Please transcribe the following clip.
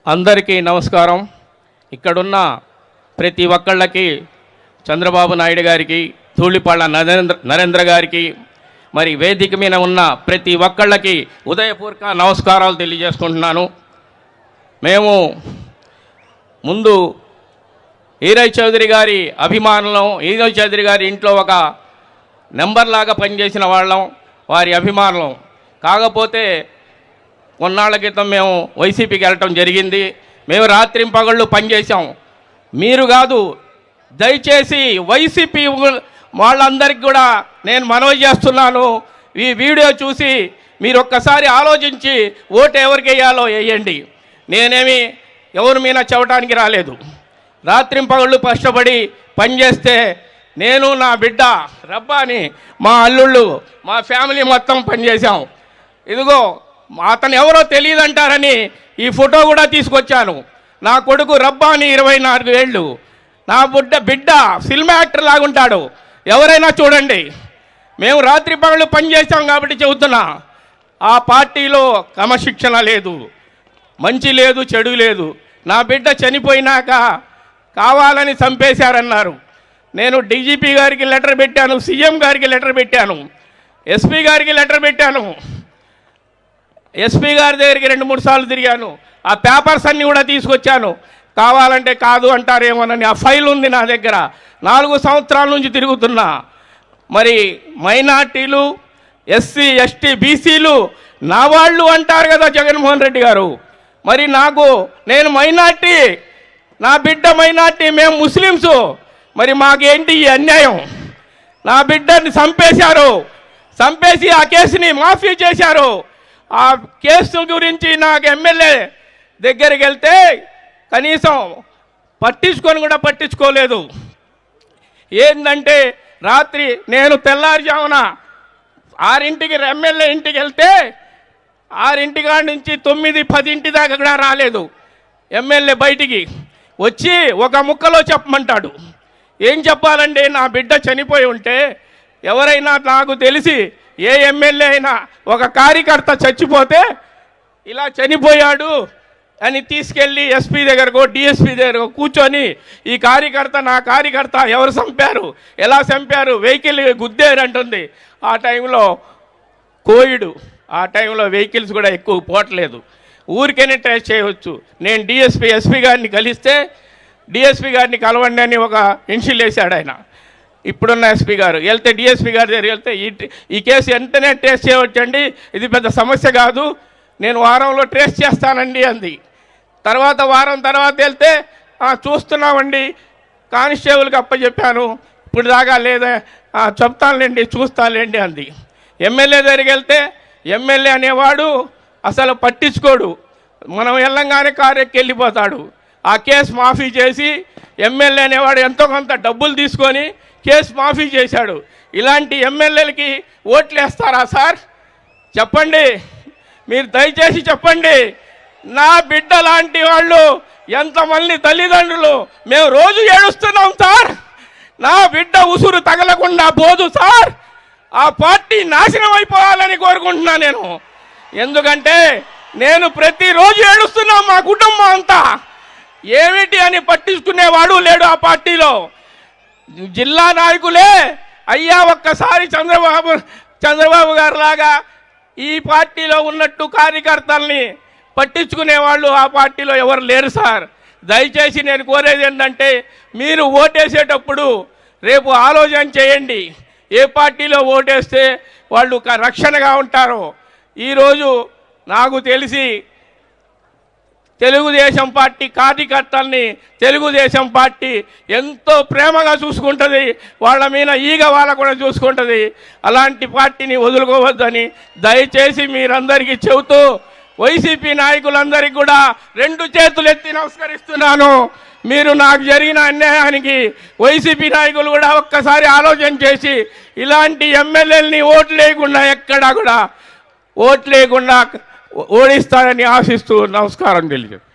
అందరికీ నమస్కారం. ఇక్కడున్న ప్రతి ఒక్కళ్ళకి, చంద్రబాబు నాయుడు గారికి, ధూళిపాళ్ల నరేంద్ర గారికి, మరి వేదిక మీద ఉన్న ప్రతి ఒక్కళ్ళకి ఉదయపూర్వక నమస్కారాలు తెలియజేసుకుంటున్నాను. మేము ముందు ఈరయ్య చౌదరి గారి అభిమానులం, ఈరయ్య చౌదరి గారి ఇంట్లో ఒక నెంబర్ లాగా పనిచేసిన వాళ్ళం, వారి అభిమానులం. కాకపోతే కొన్నాళ్ళ క్రితం మేము వైసీపీకి వెళ్ళటం జరిగింది. మేము రాత్రింపగళ్ళు పనిచేసాం. మీరు కాదు, దయచేసి వైసీపీ వాళ్ళందరికీ కూడా నేను మనవి చేస్తున్నాను, ఈ వీడియో చూసి మీరు ఒక్కసారి ఆలోచించి ఓటు ఎవరికి వేయాలో వేయండి. నేనేమి ఎవరి మీద చెప్పడానికి రాలేదు. రాత్రింపగళ్ళు కష్టపడి పనిచేస్తే నేను, నా బిడ్డ రబ్బాని, మా అల్లుళ్ళు, మా ఫ్యామిలీ మొత్తం పనిచేసాం. ఇదిగో అతను ఎవరో తెలియదంటారని ఈ ఫోటో కూడా తీసుకొచ్చాను. నా కొడుకు రబ్బాని 24 ఏళ్ళు, నా బిడ్డ ఫిల్మ్ యాక్టర్ లాగుంటాడు, ఎవరైనా చూడండి. మేము రాత్రి పగళ్ళు పనిచేసాం కాబట్టి చెబుతున్నా. ఆ పార్టీలో క్రమశిక్షణ లేదు, మంచి లేదు, చెడు లేదు. నా బిడ్డ చనిపోయినాక కావాలని చంపేశారన్నారు. నేను డీజీపీ గారికి లెటర్ పెట్టాను, సీఎం గారికి లెటర్ పెట్టాను, ఎస్పీ గారికి లెటర్ పెట్టాను, ఎస్పీ గారి దగ్గరికి 2-3 సార్లు తిరిగాను. ఆ పేపర్స్ అన్నీ కూడా తీసుకొచ్చాను. కావాలంటే కాదు అంటారేమోనని ఆ ఫైల్ ఉంది నా దగ్గర. 4 సంవత్సరాల నుంచి తిరుగుతున్నా. మరి మైనార్టీలు, ఎస్సీ, ఎస్టీ, బీసీలు నా వాళ్ళు అంటారు కదా జగన్మోహన్ రెడ్డి గారు. మరి నేను మైనార్టీ, నా బిడ్డ మైనార్టీ, మేము ముస్లిమ్సు. మరి మాకేంటి ఈ అన్యాయం? నా బిడ్డని చంపేసి ఆ కేసుని మాఫీ చేశారు. ఆ కేసు గురించి నాకు ఎమ్మెల్యే దగ్గరికి వెళ్తే కనీసం పట్టించుకోలేదు. ఏంటంటే రాత్రి నేను తెల్లారుజామున 6ంటికి ఎమ్మెల్యే ఇంటికి వెళ్తే 6 కాడి నుంచి 9-10 దాకా కూడా రాలేదు. ఎమ్మెల్యే బయటికి వచ్చి ఒక ముక్కలో చెప్పమంటాడు. ఏం చెప్పాలండి? నా బిడ్డ చనిపోయి ఉంటే ఎవరైనా, నాకు తెలిసి ఏ ఎమ్మెల్యే అయినా ఒక కార్యకర్త చచ్చిపోతే ఇలా చనిపోయాడు అని తీసుకెళ్ళి ఎస్పీ దగ్గరకో డిఎస్పీ దగ్గరకో కూర్చొని ఈ కార్యకర్త, నా కార్యకర్త, ఎవరు చంపారు, ఎలా చంపారు, వెహికల్ గుద్దారు అంటుంది. ఆ టైంలో కోవిడ్, ఆ టైంలో వెహికల్స్ కూడా ఎక్కువ పోవట్లేదు. ఊరికైనా ట్రేస్ చేయవచ్చు. నేను ఎస్పీ గారిని కలిస్తే డిఎస్పీ గారిని కలవండి అని ఒక ఇన్షిల్ వేశాడు ఆయన. ఇప్పుడున్న ఎస్పీ గారు వెళ్తే, డిఎస్పీ గారి దగ్గర వెళ్తే ఈ కేసు వెంటనే ట్రేస్ చేయవచ్చండి, ఇది పెద్ద సమస్య కాదు, నేను వారంలో ట్రేస్ చేస్తానండి అంది. వారం తర్వాత వెళ్తే చూస్తున్నామండి, కానిస్టేబుల్కి అప్పచెప్పాను, ఇప్పుడు దాకా లేదా, చెప్తానులేండి, చూస్తానులేండి అంది. ఎమ్మెల్యే దగ్గరికి వెళ్తే ఎమ్మెల్యే అనేవాడు అసలు పట్టించుకోడు. మనం వెళ్ళంగానే కారు ఎక్కి వెళ్ళిపోతాడు. ఆ కేసు మాఫీ చేసి ఎమ్మెల్యే అనేవాడు ఎంతో కొంత డబ్బులు తీసుకొని కేసు మాఫీ చేశాడు. ఇలాంటి ఎమ్మెల్యేలకి ఓట్లు వేస్తారా సార్? చెప్పండి, మీరు దయచేసి చెప్పండి. నా బిడ్డ లాంటి వాళ్ళు ఎంతమంది తల్లిదండ్రులు మేము రోజు ఏడుస్తున్నాం సార్. నా బిడ్డ ఉసురు తగలకుండా పోదు సార్. ఆ పార్టీ నాశనం అయిపోవాలని కోరుకుంటున్నా నేను. ఎందుకంటే నేను ప్రతిరోజు ఏడుస్తున్నాం, మా కుటుంబం అంతా. ఏమిటి అని పట్టించుకునేవాడు లేడు ఆ పార్టీలో. జిల్లా నాయకులే అయ్యా ఒక్కసారి చంద్రబాబు గారు లాగా ఈ పార్టీలో ఉన్నట్టు కార్యకర్తల్ని పట్టించుకునేవాళ్ళు ఆ పార్టీలో ఎవరు లేరు సార్. దయచేసి నేను కోరేది ఏంటంటే, మీరు ఓటేసేటప్పుడు రేపు ఆలోచన చేయండి, ఏ పార్టీలో ఓటేస్తే వాళ్ళు రక్షణగా ఉంటారో. ఈరోజు నాకు తెలిసి తెలుగుదేశం పార్టీ కార్యకర్తల్ని తెలుగుదేశం పార్టీ ఎంతో ప్రేమగా చూసుకుంటుంది, వాళ్ళ మీద ఈగ వాళ్ళ కూడా చూసుకుంటుంది. అలాంటి పార్టీని వదులుకోవద్దని దయచేసి మీరందరికీ చెబుతూ, వైసీపీ నాయకులందరికీ కూడా 2 చేతులు ఎత్తి నమస్కరిస్తున్నాను. మీరు నాకు జరిగిన అన్యాయానికి వైసీపీ నాయకులు కూడా ఒక్కసారి ఆలోచన చేసి ఇలాంటి ఎమ్మెల్యేలని ఓట్లు లేకుండా ఓడిస్తారని ఆశిస్తూ నమస్కారం తెలియజేస్తాను.